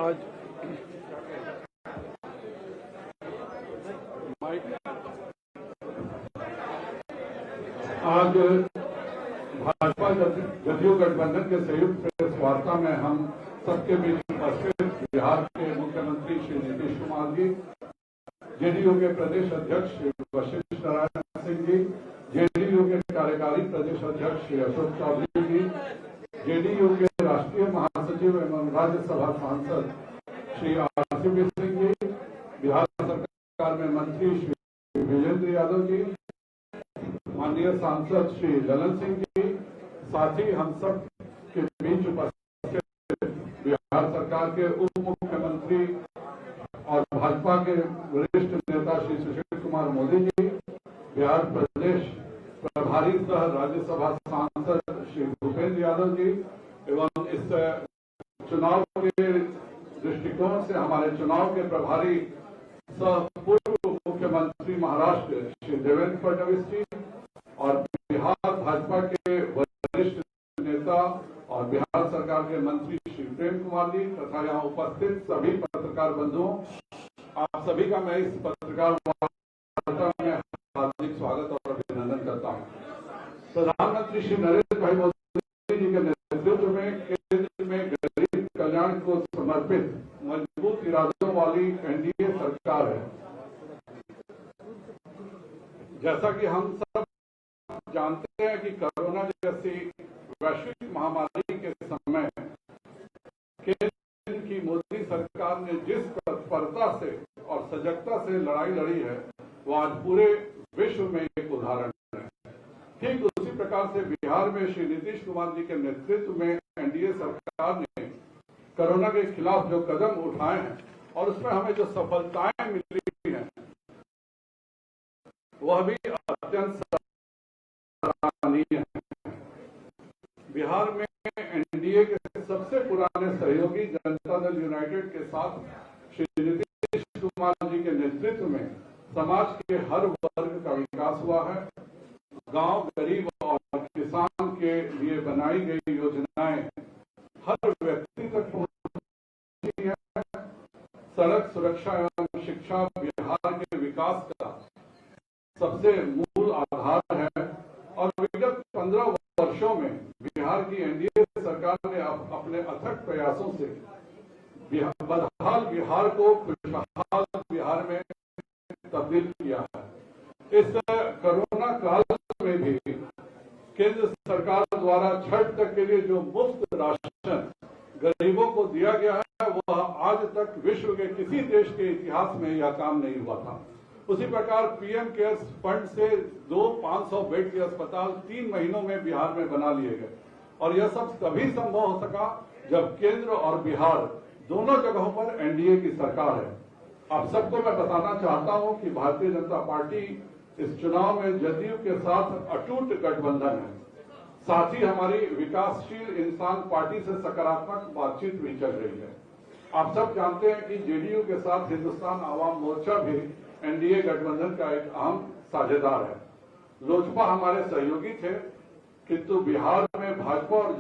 आज भाजपा जदयू गठबंधन के संयुक्त प्रेस वार्ता में हम सबके बीच उपस्थित बिहार के मुख्यमंत्री श्री नीतीश कुमार जी, जेडीयू के प्रदेश अध्यक्ष श्री वशिष्ठ नारायण सिंह जी, जेडीयू के कार्यकारी प्रदेश अध्यक्ष श्री अशोक चौधरी जी, जेडीयू के राष्ट्रीय महासचिव एवं राज्यसभा सांसद श्री आरसीपी सिंह जी, बिहार सरकार में मंत्री श्री विजेंद्र यादव जी, माननीय सांसद श्री ललन सिंह जी, साथ ही हम सब के बीच उपस्थित बिहार सरकार के उप मुख्यमंत्री और भाजपा के वरिष्ठ नेता श्री सुशील कुमार मोदी जी, बिहार प्रदेश प्रभारी सह राज्यसभा सांसद श्री भूपेंद्र यादव जी एवं इस चुनाव के दृष्टिकोण से हमारे चुनाव के प्रभारी सह पूर्व मुख्यमंत्री महाराष्ट्र श्री देवेंद्र फडणवीस जी और बिहार भाजपा के वरिष्ठ नेता और बिहार सरकार के मंत्री श्री प्रेम कुमार जी तथा यहाँ उपस्थित सभी पत्रकार बंधुओं, आप सभी का मैं इस पत्रकार वार्ता में हार्दिक स्वागत और अभिनंदन करता हूँ। प्रधानमंत्री श्री नरेंद्र भाई मोदी जी के नेतृत्व में केंद्र में गरीब कल्याण को समर्पित मजबूत इरादों वाली एनडीए सरकार है। जैसा कि हम सब जानते हैं कि कोरोना जैसी वैश्विक महामारी के समय केंद्र की मोदी सरकार ने जिस तत्परता से और सजगता से लड़ाई लड़ी है वो आज पूरे विश्व में एक उदाहरण है। ठीक उसी प्रकार से बिहार में श्री नीतीश कुमार जी के नेतृत्व में एनडीए सरकार ने कोरोना के खिलाफ जो कदम उठाए हैं और उसमें हमें जो सफलताएं मिली हैं वह भी अत्यंत सराहनीय है। बिहार में एनडीए के सबसे पुराने सहयोगी जनता दल यूनाइटेड के साथ श्री नीतीश कुमार जी के नेतृत्व में समाज के हर वर्ग का विकास हुआ है। गांव, गरीब और किसान के लिए बनाई गई योजनाएं हर व्यक्ति तक पहुंची है। सड़क सुरक्षा एवं शिक्षा बिहार के विकास का सबसे मूल आधार है और विगत 15 वर्षों में बिहार की एनडीए सरकार ने अपने अथक प्रयासों से बदहाल बिहार को खुशहाल बिहार में तब्दील किया है। इस कोरोना काल में भी केंद्र सरकार द्वारा छठ तक के लिए जो मुफ्त राशन गरीबों को दिया गया है वह आज तक विश्व के किसी देश के इतिहास में यह काम नहीं हुआ था। उसी प्रकार पीएम केयर्स फंड से 500 बेड के अस्पताल 3 महीनों में बिहार में बना लिए गए और यह सब तभी संभव हो सका जब केंद्र और बिहार दोनों जगहों पर एनडीए की सरकार है। आप सबको मैं बताना चाहता हूं कि भारतीय जनता पार्टी इस चुनाव में जदयू के साथ अटूट गठबंधन है। साथ ही हमारी विकासशील इंसान पार्टी से सकारात्मक बातचीत भी चल रही है। आप सब जानते हैं कि जेडीयू के साथ हिंदुस्तान आवाम मोर्चा भी एनडीए गठबंधन का एक अहम साझेदार है। लोजपा हमारे सहयोगी थे, किंतु बिहार में भाजपा और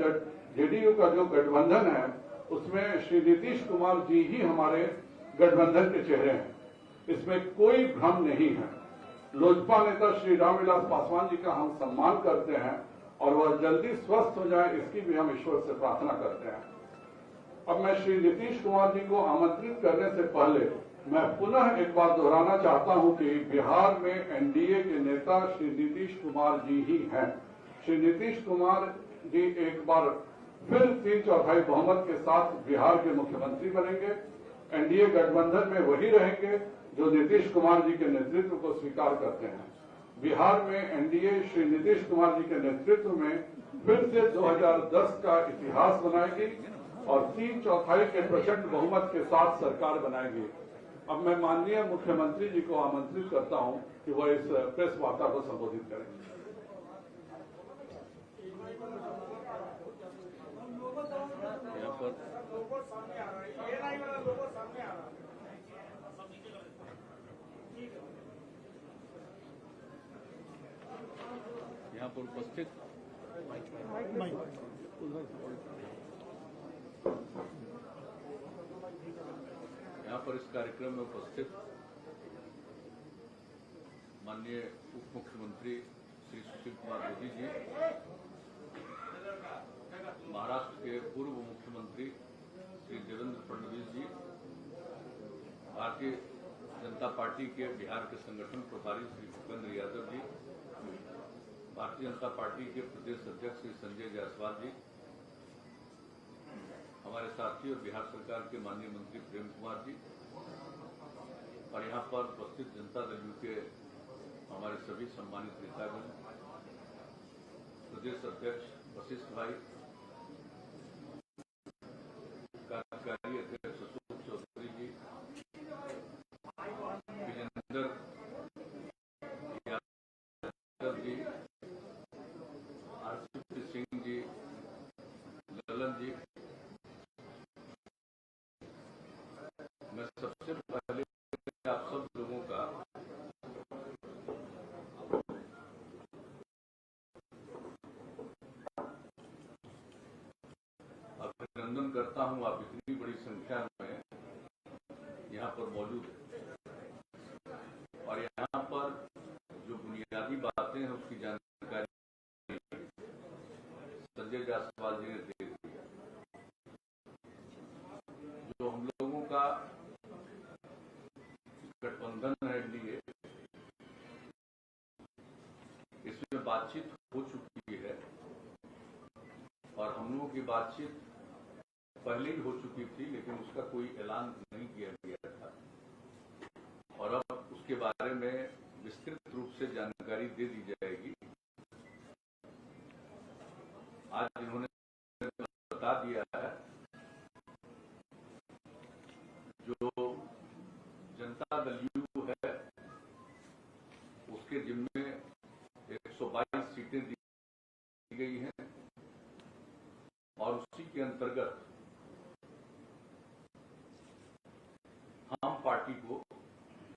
जेडीयू का जो गठबंधन है उसमें श्री नीतीश कुमार जी ही हमारे गठबंधन के चेहरे हैं, इसमें कोई भ्रम नहीं है। लोजपा नेता श्री रामविलास पासवान जी का हम सम्मान करते हैं और वह जल्दी स्वस्थ हो जाए इसकी भी हम ईश्वर से प्रार्थना करते हैं। अब मैं श्री नीतीश कुमार जी को आमंत्रित करने से पहले मैं पुनः एक बार दोहराना चाहता हूं कि बिहार में एनडीए के नेता श्री नीतीश कुमार जी ही हैं। श्री नीतीश कुमार जी एक बार फिर 3/4 बहुमत के साथ बिहार के मुख्यमंत्री बनेंगे। एनडीए गठबंधन में वही रहेंगे जो नीतीश कुमार जी के नेतृत्व को स्वीकार करते हैं। बिहार में एनडीए श्री नीतीश कुमार जी के नेतृत्व में फिर से 2010 का इतिहास बनाएगी और 3/4 के प्रचंड बहुमत के साथ सरकार बनाएगी। अब मैं माननीय मुख्यमंत्री जी को आमंत्रित करता हूं कि वह इस प्रेस वार्ता को संबोधित करें। यहाँ पर उपस्थित यहाँ पर इस कार्यक्रम में उपस्थित माननीय उप मुख्यमंत्री श्री सुशील कुमार मोदी जी, महाराष्ट्र के पूर्व मुख्यमंत्री श्री देवेंद्र फडणवीस जी, भारतीय जनता पार्टी के बिहार के संगठन प्रभारी श्री भूपेंद्र यादव जी, भारतीय जनता पार्टी के प्रदेश अध्यक्ष श्री संजय जायसवाल जी, हमारे साथी और बिहार सरकार के माननीय मंत्री प्रेम कुमार जी, और यहाँ पर उपस्थित जनता दल यू के हमारे सभी सम्मानित नेतागण, प्रदेश अध्यक्ष वशिष्ठ भाई, कार्यकारी अध्यक्ष अशोक चौधरी जी, विजेंद्र यादव जी, आरसीपी सिंह जी, ललन जी, मैं सबसे पहले आप सब लोगों का अभिनंदन करता हूं। आप इतनी बड़ी संख्या में यहाँ पर मौजूद हैं और यहाँ पर जो बुनियादी बातें हैं उसकी जानकारी संजय जायसवाल जी ने दे दी। जो हम लोगों का गठबंधन है एनडीए, इसमें बातचीत हो चुकी है और हम लोगों की बातचीत पहले ही हो चुकी थी, लेकिन उसका कोई ऐलान नहीं किया गया था और अब उसके बारे में विस्तृत रूप से जानकारी दे दी जाएगी। आज इन्होंने बता दिया है जो जनता दल यू है उसके जिम्मे 122 सीटें दी गई हैं और उसी के अंतर्गत हम पार्टी को,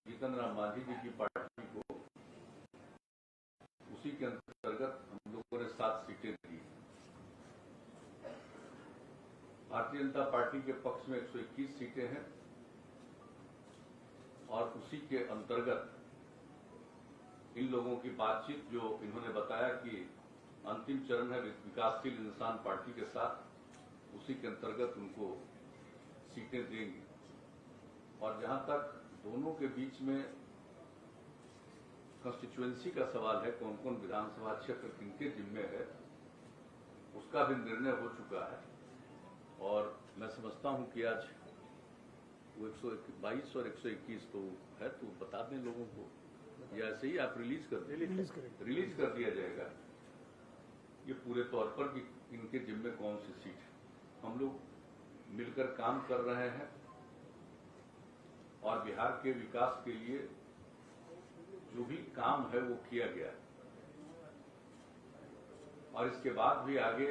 जीतन राम मांझी जी की पार्टी को, उसी के अंतर्गत हम लोगों ने 7 सीटें दी। भारतीय जनता पार्टी के पक्ष में 121 सीटें हैं और उसी के अंतर्गत इन लोगों की बातचीत जो इन्होंने बताया कि अंतिम चरण है विकासशील इंसान पार्टी के साथ, उसी के अंतर्गत उनको सीटें देंगे। और जहां तक दोनों के बीच में कंस्टिट्यूएंसी का सवाल है, कौन कौन विधानसभा क्षेत्र किनके जिम्मे है, उसका भी निर्णय हो चुका है और मैं समझता हूं कि आज वो 122 और 121 तो है, तो बता दें लोगों को या ऐसे ही आप रिलीज कर दिया जाएगा ये पूरे तौर पर कि इनके जिम्मे कौन सी सीट है। हम लोग मिलकर काम कर रहे हैं और बिहार के विकास के लिए जो भी काम है वो किया गया है और इसके बाद भी आगे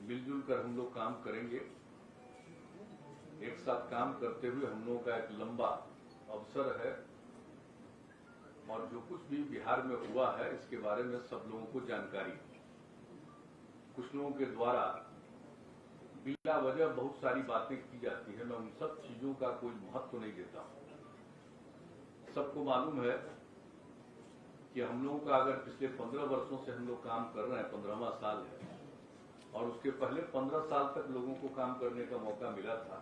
मिलजुल कर हम लोग काम करेंगे। एक साथ काम करते हुए हम लोगों का एक लंबा अवसर है और जो कुछ भी बिहार में हुआ है इसके बारे में सब लोगों को जानकारी है। कुछ लोगों के द्वारा बिला वजह बहुत सारी बातें की जाती है, मैं उन सब चीजों का कोई महत्व नहीं देता हूं। सबको मालूम है कि हम लोगों का अगर पिछले 15 वर्षों से हम लोग काम कर रहे हैं, 15वां साल है और उसके पहले 15 साल तक लोगों को काम करने का मौका मिला था,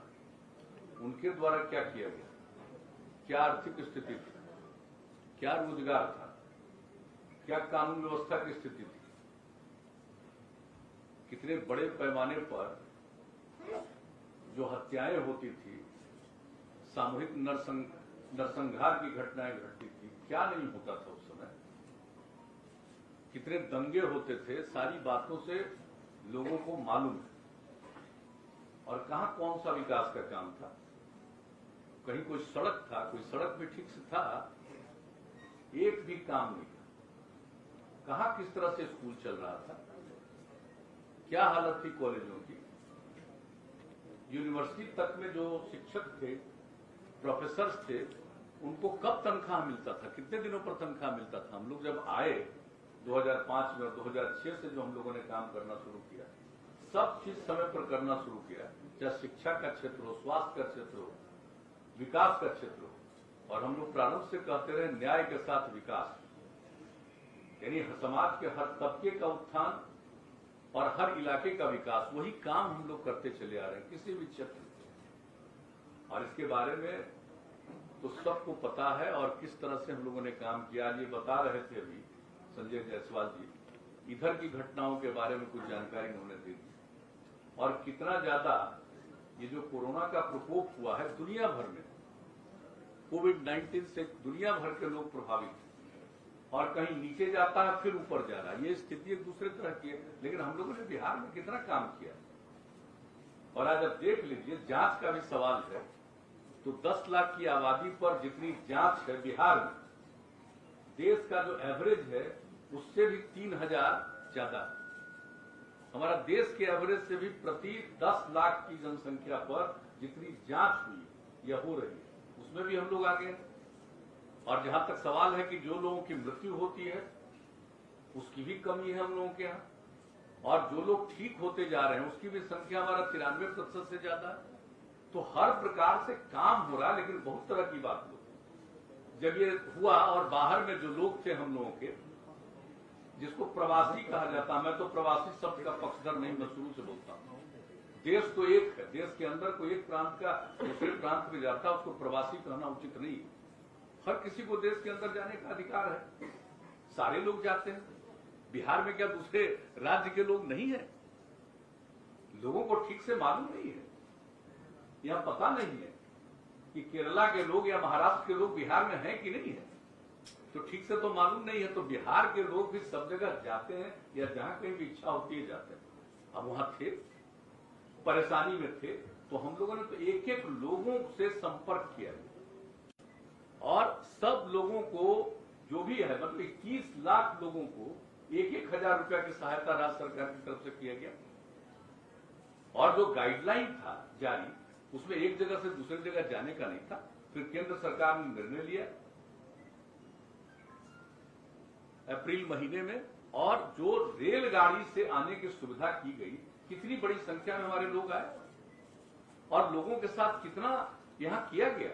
उनके द्वारा क्या किया गया, क्या आर्थिक स्थिति थी, क्या रोजगार था, क्या कानून व्यवस्था की स्थिति थी, कितने बड़े पैमाने पर जो हत्याएं होती थी, सामूहिक नरसंहार की घटनाएं घटती थी, क्या नहीं होता था उस समय, कितने दंगे होते थे, सारी बातों से लोगों को मालूम है। और कहां कौन सा विकास का काम था, कहीं कोई सड़क था, कोई सड़क भी ठीक से था, एक भी काम नहीं था। कहां किस तरह से स्कूल चल रहा था, क्या हालत थी कॉलेजों की, यूनिवर्सिटी तक में जो शिक्षक थे, प्रोफेसर्स थे, उनको कब तनख्वाह मिलता था, कितने दिनों पर तनख्वाह मिलता था। हम लोग जब आए 2005 में और 2006 से जो हम लोगों ने काम करना शुरू किया, सब चीज समय पर करना शुरू किया, चाहे शिक्षा का क्षेत्र हो, स्वास्थ्य का क्षेत्र हो, विकास का क्षेत्र हो। और हम लोग प्रारंभ से कहते रहे न्याय के साथ विकास, यानी समाज के हर तबके का उत्थान और हर इलाके का विकास, वही काम हम लोग करते चले आ रहे हैं किसी भी क्षेत्र में। और इसके बारे में तो सबको पता है और किस तरह से हम लोगों ने काम किया। ये बता रहे थे अभी संजय जायसवाल जी, इधर की घटनाओं के बारे में कुछ जानकारी उन्होंने दे दी, और कितना ज्यादा ये जो कोरोना का प्रकोप हुआ है दुनिया भर में, कोविड-19 से दुनिया भर के लोग प्रभावित हैं, और कहीं नीचे जाता है फिर ऊपर जा रहा है। ये स्थिति एक दूसरे तरह की है, लेकिन हम लोगों ने बिहार में कितना काम किया। और आज आप देख लीजिए, जांच का भी सवाल है, तो 10 लाख की आबादी पर जितनी जांच है बिहार में, देश का जो एवरेज है उससे भी 3000 ज्यादा। हमारा देश के एवरेज से भी प्रति 10 लाख की जनसंख्या पर जितनी जांच हुई या हो रही है, उसमें भी हम लोग आगे हैं। और जहां तक सवाल है कि जो लोगों की मृत्यु होती है उसकी भी कमी है हम लोगों के यहाँ, और जो लोग ठीक होते जा रहे हैं उसकी भी संख्या हमारा 93% से ज्यादा है। तो हर प्रकार से काम हो रहा है, लेकिन बहुत तरह की बात होती। जब ये हुआ और बाहर में जो लोग थे हम लोगों के, जिसको प्रवासी कहा जाता है, मैं तो प्रवासी शब्द का पक्षधर नहीं, मैं शुरू से बोलता हूं। देश तो एक है, देश के अंदर कोई एक प्रांत का दूसरे प्रांत में जाता है, उसको प्रवासी कहना उचित नहीं। हर किसी को देश के अंदर जाने का अधिकार है, सारे लोग जाते हैं। बिहार में क्या दूसरे राज्य के लोग नहीं है? लोगों को ठीक से मालूम नहीं है, यह पता नहीं है कि केरला के लोग या महाराष्ट्र के लोग बिहार में हैं कि नहीं है, तो ठीक से तो मालूम नहीं है। तो बिहार के लोग भी सब जगह जाते हैं, या जहां कहीं भी इच्छा होती है जाते हैं। अब वहां थे, परेशानी में थे, तो हम लोगों ने तो एक एक लोगों से संपर्क किया, और सब लोगों को जो भी है, मतलब 21 लाख लोगों को 1-1 हजार रुपया की सहायता राज्य सरकार की तरफ से किया गया। और जो गाइडलाइन था जारी, उसमें एक जगह से दूसरी जगह जाने का नहीं था। फिर केंद्र सरकार ने निर्णय लिया अप्रैल महीने में, और जो रेलगाड़ी से आने की सुविधा की गई, कितनी बड़ी संख्या में हमारे लोग आए, और लोगों के साथ कितना यहां किया गया।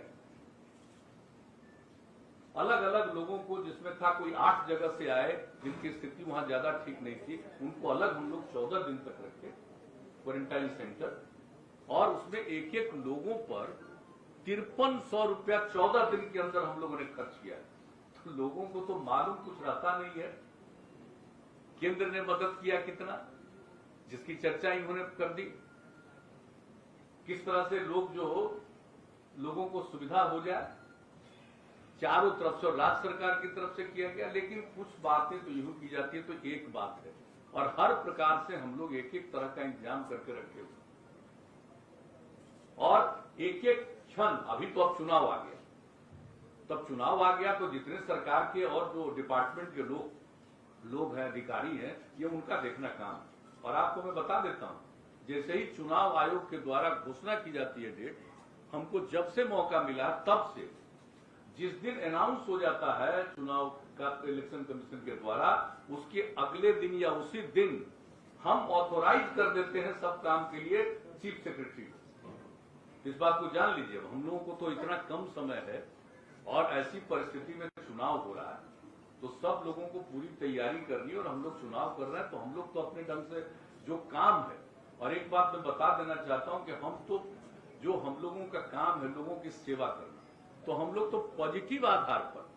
अलग अलग लोगों को, जिसमें था कोई 8 जगह से आए जिनकी स्थिति वहां ज्यादा ठीक नहीं थी, उनको अलग हम लोग 14 दिन तक रखे क्वारंटाइन सेंटर, और उसमें एक एक लोगों पर 5300 रुपया 14 दिन के अंदर हम लोगों ने खर्च किया। तो लोगों को तो मालूम कुछ रहता नहीं है। केंद्र ने मदद किया कितना, जिसकी चर्चा इन्होंने कर दी, किस तरह से लोग जो लोगों को सुविधा हो जाए, चारों तरफ से, और राज्य सरकार की तरफ से किया गया। लेकिन कुछ बातें तो यूं की जाती है, तो एक बात है, और हर प्रकार से हम लोग एक एक तरह का इंतजाम करके रखे हुए, और एक एक क्षण, अभी तो अब चुनाव आ गया, तब चुनाव आ गया तो जितने सरकार के और जो डिपार्टमेंट के लोग हैं, अधिकारी हैं, ये उनका देखना काम है। और आपको मैं बता देता हूं, जैसे ही चुनाव आयोग के द्वारा घोषणा की जाती है डेट, हमको जब से मौका मिला तब से, जिस दिन अनाउंस हो जाता है चुनाव का इलेक्शन कमीशन के द्वारा, उसके अगले दिन या उसी दिन हम ऑथोराइज कर देते हैं सब काम के लिए चीफ सेक्रेटरी को। इस बात को जान लीजिए। हम लोगों को तो इतना कम समय है, और ऐसी परिस्थिति में चुनाव हो रहा है, तो सब लोगों को पूरी तैयारी करनी, और हम लोग चुनाव कर रहे हैं, तो हम लोग तो अपने ढंग से जो काम है। और एक बात मैं बता देना चाहता हूं कि हम तो, जो हम लोगों का काम है लोगों की सेवा करना, तो हम लोग तो पॉजिटिव आधार पर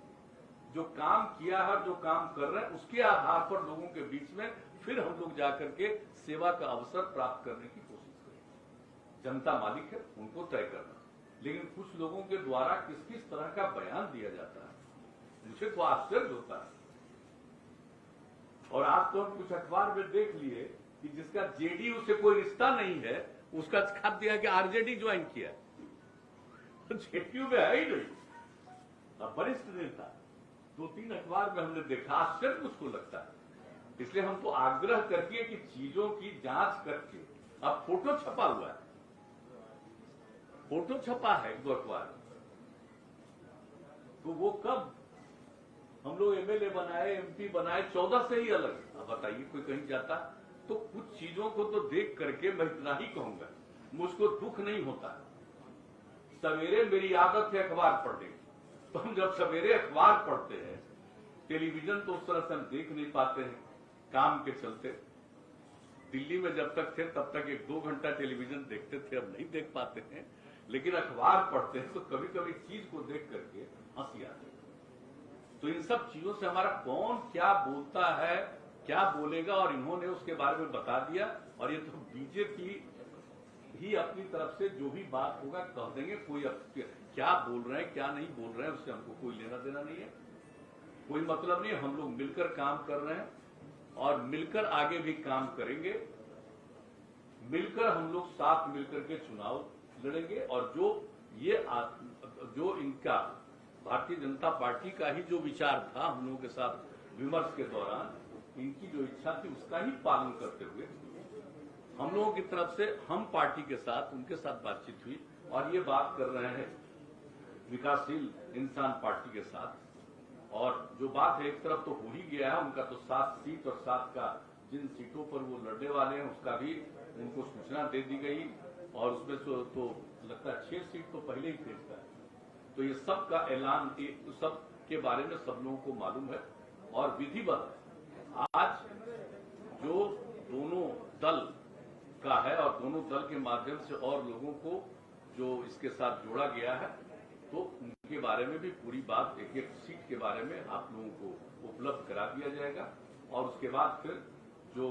जो काम किया है, जो काम कर रहे हैं, उसके आधार पर लोगों के बीच में फिर हम लोग जाकर के सेवा का अवसर प्राप्त करने की कोशिश करें। जनता मालिक है, उनको तय करना। लेकिन कुछ लोगों के द्वारा किस किस तरह का बयान दिया जाता है, मुझे तो आश्चर्य होता है। और आज तो हम कुछ अखबार में देख लिए कि जिसका जेडीयू से कोई रिश्ता नहीं है, उसका छाप दिया कि आरजेडी ज्वाइन किया। तो जेडीयू में है ही नहीं। अब वरिष्ठ नेता 2-3 अखबार में हमने देखा, आश्चर्य मुझको लगता है। इसलिए हम तो आग्रह करके कि चीजों की जांच करके, अब फोटो छपा हुआ है, फोटो छपा है 1-2 अखबार, तो वो कब हम लोग एमएलए बनाए, एमपी बनाए, 14 से ही अलग। अब बताइए कोई कहीं जाता, तो कुछ चीजों को तो देख करके मैं इतना ही कहूंगा, मुझको दुख नहीं होता। सवेरे मेरी आदत है अखबार पढ़ने की, तो हम जब सवेरे अखबार पढ़ते हैं, टेलीविजन तो उस तरह से हम देख नहीं पाते हैं काम के चलते। दिल्ली में जब तक थे तब तक 1-2 घंटा टेलीविजन देखते थे, अब नहीं देख पाते हैं, लेकिन अखबार पढ़ते हैं तो कभी कभी चीज को देख करके हंसी आती है। तो इन सब चीजों से हमारा कौन क्या बोलता है, क्या बोलेगा, और इन्होंने उसके बारे में बता दिया, और ये तो बीजेपी ही अपनी तरफ से जो भी बात होगा कह देंगे। कोई क्या बोल रहे हैं क्या नहीं बोल रहे हैं उससे हमको कोई लेना देना नहीं है, कोई मतलब नहीं है। हम लोग मिलकर काम कर रहे हैं और मिलकर आगे भी काम करेंगे। मिलकर हम लोग साथ मिलकर के चुनाव लड़ेंगे, और जो इनका भारतीय जनता पार्टी का ही जो विचार था हम लोगों के साथ विमर्श के दौरान, इनकी जो इच्छा थी उसका ही पालन करते हुए हम लोगों की तरफ से हम पार्टी के साथ उनके साथ बातचीत हुई, और ये बात कर रहे हैं विकासशील इंसान पार्टी के साथ। और जो बात है एक तरफ तो हो ही गया है, उनका तो 7 सीट और 7 का जिन सीटों पर वो लड़ने वाले हैं उसका भी उनको सूचना दे दी गई, और उसमें तो लगता है 6 सीट तो पहले ही तय है। तो ये सब का ऐलान सब के बारे में सब लोगों को मालूम है, और विधिवत आज जो दोनों दल का है और दोनों दल के माध्यम से और लोगों को जो इसके साथ जोड़ा गया है, तो उनके बारे में भी पूरी बात एक सीट के बारे में आप लोगों को उपलब्ध करा दिया जाएगा। और उसके बाद फिर जो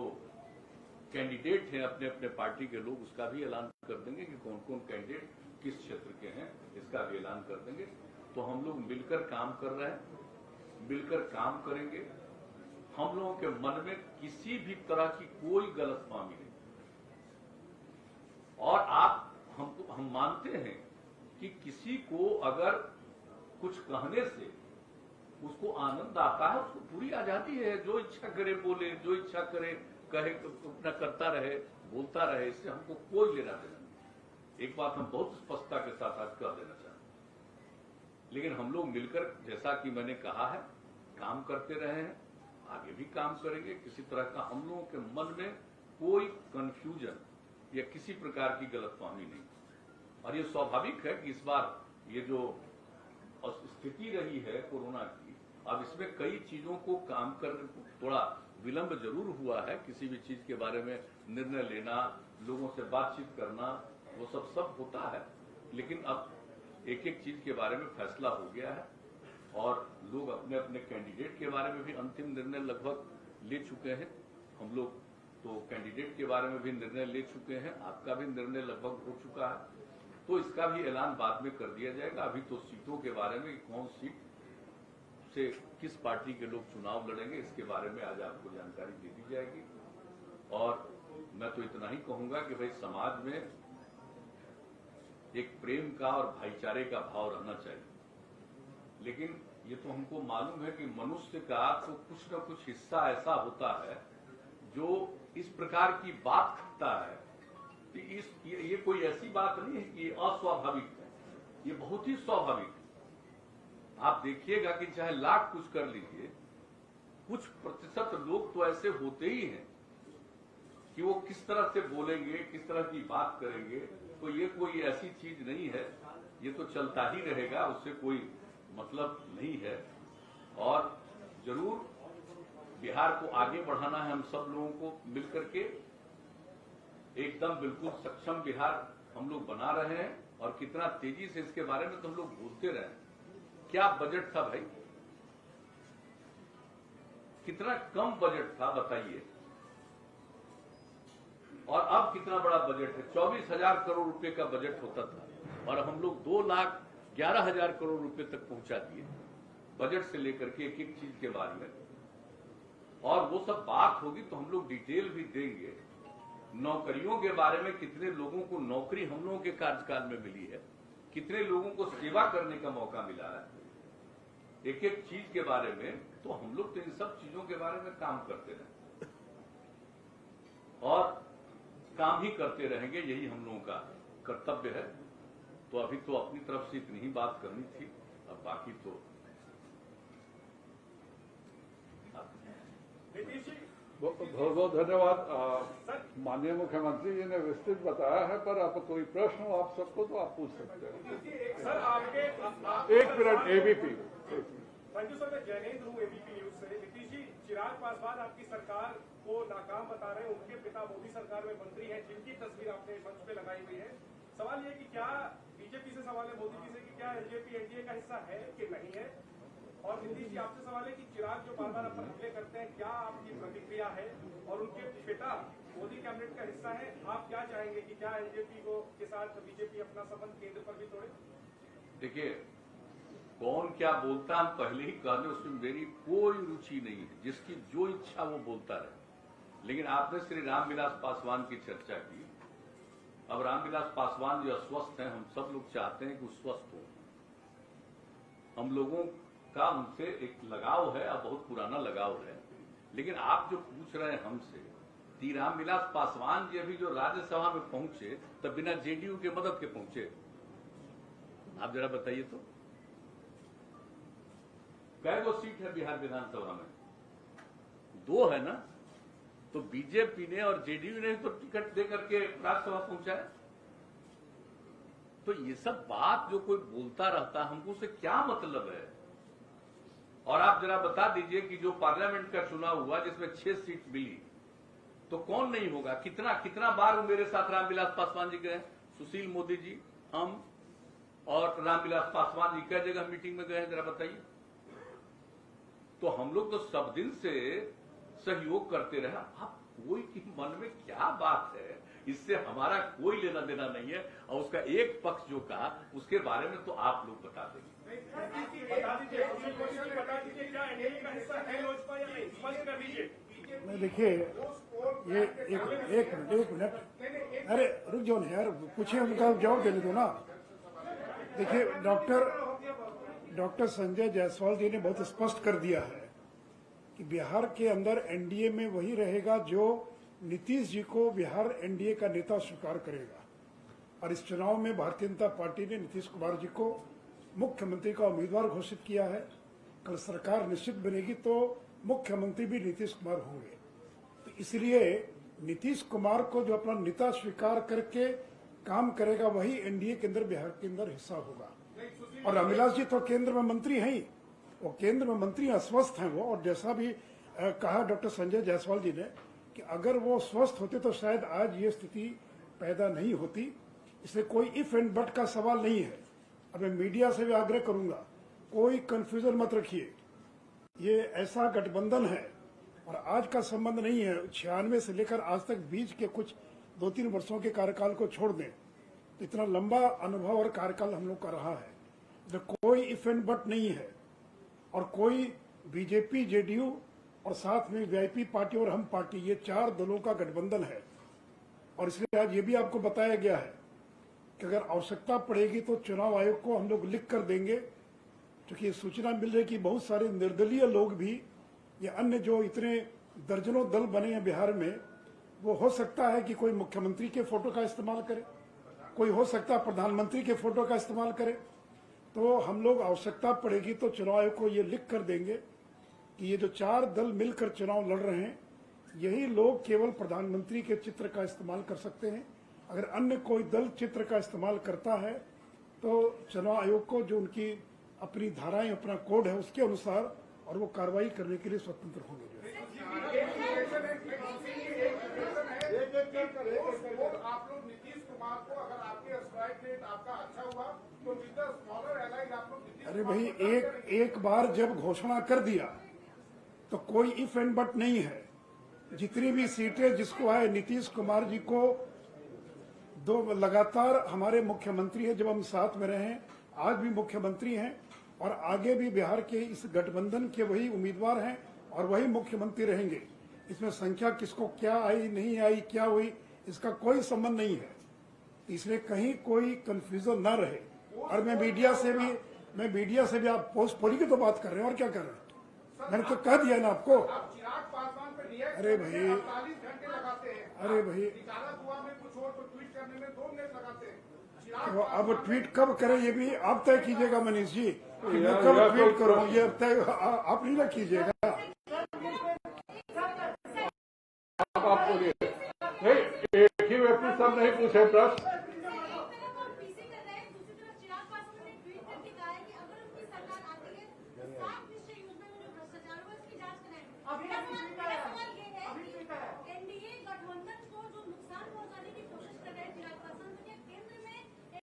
कैंडिडेट हैं अपने अपने पार्टी के लोग, उसका भी ऐलान कर देंगे कि कौन कौन कैंडिडेट किस क्षेत्र के हैं, इसका भी ऐलान कर देंगे। तो हम लोग मिलकर काम कर रहे हैं, मिलकर काम करेंगे। हम लोगों के मन में किसी भी तरह की कोई गलतफहमी नहीं, और हम मानते हैं कि किसी को अगर कुछ कहने से उसको आनंद आता है, उसको पूरी आजादी है, जो इच्छा करे बोले, जो इच्छा करे कहे, अपना करता रहे, बोलता रहे, इससे हमको कोई लेना देना नहीं। एक बात हम बहुत स्पष्टता के साथ आज कह देना चाहते हैं। लेकिन हम लोग मिलकर, जैसा कि मैंने कहा है, काम करते रहे हैं, आगे भी काम करेंगे। किसी तरह का हम लोगों के मन में कोई कंफ्यूजन या किसी प्रकार की गलतफहमी नहीं। और ये स्वाभाविक है कि इस बार ये जो स्थिति रही है कोरोना की, अब इसमें कई चीजों को काम कर थोड़ा विलंब जरूर हुआ है। किसी भी चीज के बारे में निर्णय लेना, लोगों से बातचीत करना, वो सब होता है, लेकिन अब एक एक चीज के बारे में फैसला हो गया है, और लोग अपने अपने कैंडिडेट के बारे में भी अंतिम निर्णय लगभग ले चुके हैं। हम लोग तो कैंडिडेट के बारे में भी निर्णय ले चुके हैं, आपका भी निर्णय लगभग हो चुका है, तो इसका भी ऐलान बाद में कर दिया जाएगा। अभी तो सीटों के बारे में, कौन सीट से किस पार्टी के लोग चुनाव लड़ेंगे, इसके बारे में आज आपको जानकारी दे दी जाएगी। और मैं तो इतना ही कहूंगा कि भाई समाज में एक प्रेम का और भाईचारे का भाव रहना चाहिए। लेकिन ये तो हमको मालूम है कि मनुष्य का तो कुछ न कुछ हिस्सा ऐसा होता है जो इस प्रकार की बात करता है कि ये कोई ऐसी बात नहीं है कि अस्वाभाविक है, ये बहुत ही स्वाभाविक है। आप देखिएगा कि चाहे लाख कुछ कर लीजिए, कुछ प्रतिशत लोग तो ऐसे होते ही हैं कि वो किस तरह से बोलेंगे, किस तरह की बात करेंगे, तो ये कोई ऐसी चीज नहीं है, ये तो चलता ही रहेगा, उससे कोई मतलब नहीं है। और जरूर बिहार को आगे बढ़ाना है हम सब लोगों को मिलकर के, एकदम बिल्कुल सक्षम बिहार हम लोग बना रहे हैं। और कितना तेजी से इसके बारे में तो हम लोग बोलते रहे। क्या बजट था भाई, कितना कम बजट था बताइए, और अब कितना बड़ा बजट है। 24,000 करोड़ रुपए का बजट होता था और हम लोग 2,11,000 करोड़ रुपए तक पहुंचा दिए बजट से लेकर के एक एक चीज के बारे में। और वो सब बात होगी तो हम लोग डिटेल भी देंगे। नौकरियों के बारे में, कितने लोगों को नौकरी हम लोगों के कार्यकाल में मिली है, कितने लोगों को सेवा करने का मौका मिला है, एक एक चीज के बारे में। तो हम लोग तो इन सब चीजों के बारे में काम करते रहे और काम ही करते रहेंगे, यही हम लोगों का कर्तव्य है। तो अभी तो अपनी तरफ से इतनी ही बात करनी थी, अब बाकी तो नीतीश जी, बहुत बहुत धन्यवाद। माननीय मुख्यमंत्री जी ने विस्तृत बताया है, पर अब कोई प्रश्न हो आप सबको तो आप पूछ सकते हैं। सर आपके एक minute, ABP. Thank you sir, मैं जैनेन्द्र हूँ एबीपी न्यूज से। नीतीश जी, चिराग पासवान आपकी सरकार को नाकाम बता रहे हैं, उनके पिता मोदी सरकार में मंत्री हैं, जिनकी तस्वीर आपने मंच पे लगाई हुई है। सवाल ये कि क्या बीजेपी से सवाल है मोदी जी से कि क्या एलजेपी एनडीए का हिस्सा है कि नहीं है? और नीतीश जी आपसे सवाल है कि चिराग जो बार बार आप पर हमले करते हैं, क्या आपकी प्रतिक्रिया है? और उनके पिता मोदी कैबिनेट का हिस्सा है, आप क्या चाहेंगे कि क्या एलजेपी को के साथ बीजेपी अपना संबंध केंद्र पर भी तोड़े? देखिए, कौन क्या बोलता हम पहले ही कहने, उसमें मेरी कोई रुचि नहीं है। जिसकी जो इच्छा वो बोलता रहे। लेकिन आपने श्री रामविलास पासवान की चर्चा की। अब रामविलास पासवान जो अस्वस्थ हैं, हम सब लोग चाहते हैं कि वो स्वस्थ हो। हम लोगों का उनसे एक लगाव है, अब बहुत पुराना लगाव है। लेकिन आप जो पूछ रहे हैं हमसे, रामविलास पासवान जी अभी जो राज्यसभा में पहुंचे, तब बिना जेडीयू के मदद के पहुंचे। आप जरा बताइए तो, कै गो सीट है बिहार विधानसभा में? 2 है ना। तो बीजेपी ने और जेडीयू ने तो टिकट देकर के राज्यसभा पहुंचाया। तो ये सब बात जो कोई बोलता रहता, हमको उससे क्या मतलब है? और आप जरा बता दीजिए कि जो पार्लियामेंट का चुनाव हुआ जिसमें 6 सीट मिली, तो कौन नहीं होगा? कितना कितना बार वो मेरे साथ रामविलास पासवान जी गए, सुशील मोदी जी, हम और रामविलास पासवान जी कई जगह मीटिंग में गए हैं, जरा बताइए। तो हम लोग तो सब दिन से सहयोग करते रहे। आप कोई के मन में क्या बात है, इससे हमारा कोई लेना देना नहीं है। और उसका एक पक्ष जो कहा, उसके बारे में तो आप लोग बता देंगे। बता दीजिए क्या एनडीए का हिस्सा है लोजपा या नहीं, स्पष्ट कर दीजिए। नहीं, देखिए, ये एक मिनट, अरे रुक जाओ ना यार, पूछे उनका जवाब देने दो ना। देखिए, डॉक्टर संजय जायसवाल जी ने बहुत स्पष्ट कर दिया है कि बिहार के अंदर एनडीए में वही रहेगा जो नीतीश जी को बिहार एनडीए का नेता स्वीकार करेगा। और इस चुनाव में भारतीय जनता पार्टी ने नीतीश कुमार जी को मुख्यमंत्री का उम्मीदवार घोषित किया है। कल सरकार निश्चित बनेगी तो मुख्यमंत्री भी नीतीश कुमार होंगे। तो इसलिए नीतीश कुमार को जो अपना नेता स्वीकार करके काम करेगा, वही एनडीए के अंदर बिहार के अंदर हिस्सा होगा। और रामविलास जी तो केंद्र में मंत्री हैं ही, वो केंद्र में मंत्री अस्वस्थ हैं वो। और जैसा भी कहा डॉक्टर संजय जायसवाल जी ने कि अगर वो स्वस्थ होते तो शायद आज ये स्थिति पैदा नहीं होती। इसलिए कोई इफ एंड बट का सवाल नहीं है। और मैं मीडिया से भी आग्रह करूंगा, कोई कंफ्यूजन मत रखिए। ये ऐसा गठबंधन है और आज का संबंध नहीं है। 96 से लेकर आज तक बीच के कुछ 2-3 वर्षों के कार्यकाल को छोड़ दें तो इतना लंबा अनुभव और कार्यकाल हम लोग का रहा है। तो कोई इफ एंड बट नहीं है। और कोई बीजेपी, जेडीयू और साथ में वीआईपी पार्टी और हम पार्टी, ये 4 दलों का गठबंधन है। और इसलिए आज ये भी आपको बताया गया है कि अगर आवश्यकता पड़ेगी तो चुनाव आयोग को हम लोग लिख कर देंगे। क्योंकि ये सूचना मिल रही है कि बहुत सारे निर्दलीय लोग भी, या अन्य जो इतने दर्जनों दल बने हैं बिहार में, वो हो सकता है कि कोई मुख्यमंत्री के फोटो का इस्तेमाल करे, कोई हो सकता है प्रधानमंत्री के फोटो का इस्तेमाल करे। तो हम लोग आवश्यकता पड़ेगी तो चुनाव आयोग को ये लिख कर देंगे कि ये जो 4 दल मिलकर चुनाव लड़ रहे हैं, यही लोग केवल प्रधानमंत्री के चित्र का इस्तेमाल कर सकते हैं। अगर अन्य कोई दल चित्र का इस्तेमाल करता है तो चुनाव आयोग को जो उनकी अपनी धाराएं, अपना कोड है, उसके अनुसार और वो कार्रवाई करने के लिए स्वतंत्र होंगे। आप लोग नीतीश कुमार को, अगर आपके स्ट्राइक रेट आपका अच्छा हुआ तो स्मॉलर एलाइज आप लोग। अरे भाई, एक बार जब घोषणा कर दिया तो कोई इफ एंड बट नहीं है। जितनी भी सीटें जिसको आए, नीतीश कुमार जी को 2 लगातार हमारे मुख्यमंत्री हैं, जब हम साथ में रहे, आज भी मुख्यमंत्री हैं और आगे भी बिहार के इस गठबंधन के वही उम्मीदवार हैं और वही मुख्यमंत्री रहेंगे। इसमें संख्या किसको क्या आई, नहीं आई, क्या हुई, इसका कोई संबंध नहीं है। इसलिए कहीं कोई कंफ्यूजन न रहे। और मैं मीडिया से भी आप पोस्ट पोली की तो बात कर रहे हैं, और क्या कर रहे हैं? मैंने तो कह दिया ना आपको। अरे भाई, तो अब ट्वीट कब करें ये भी आप तय कीजिएगा मनीष जी, कि मैं कब ट्वीट करूं, ये तय आप नहीं ना कीजिएगा। नहीं पूछे प्रश्न।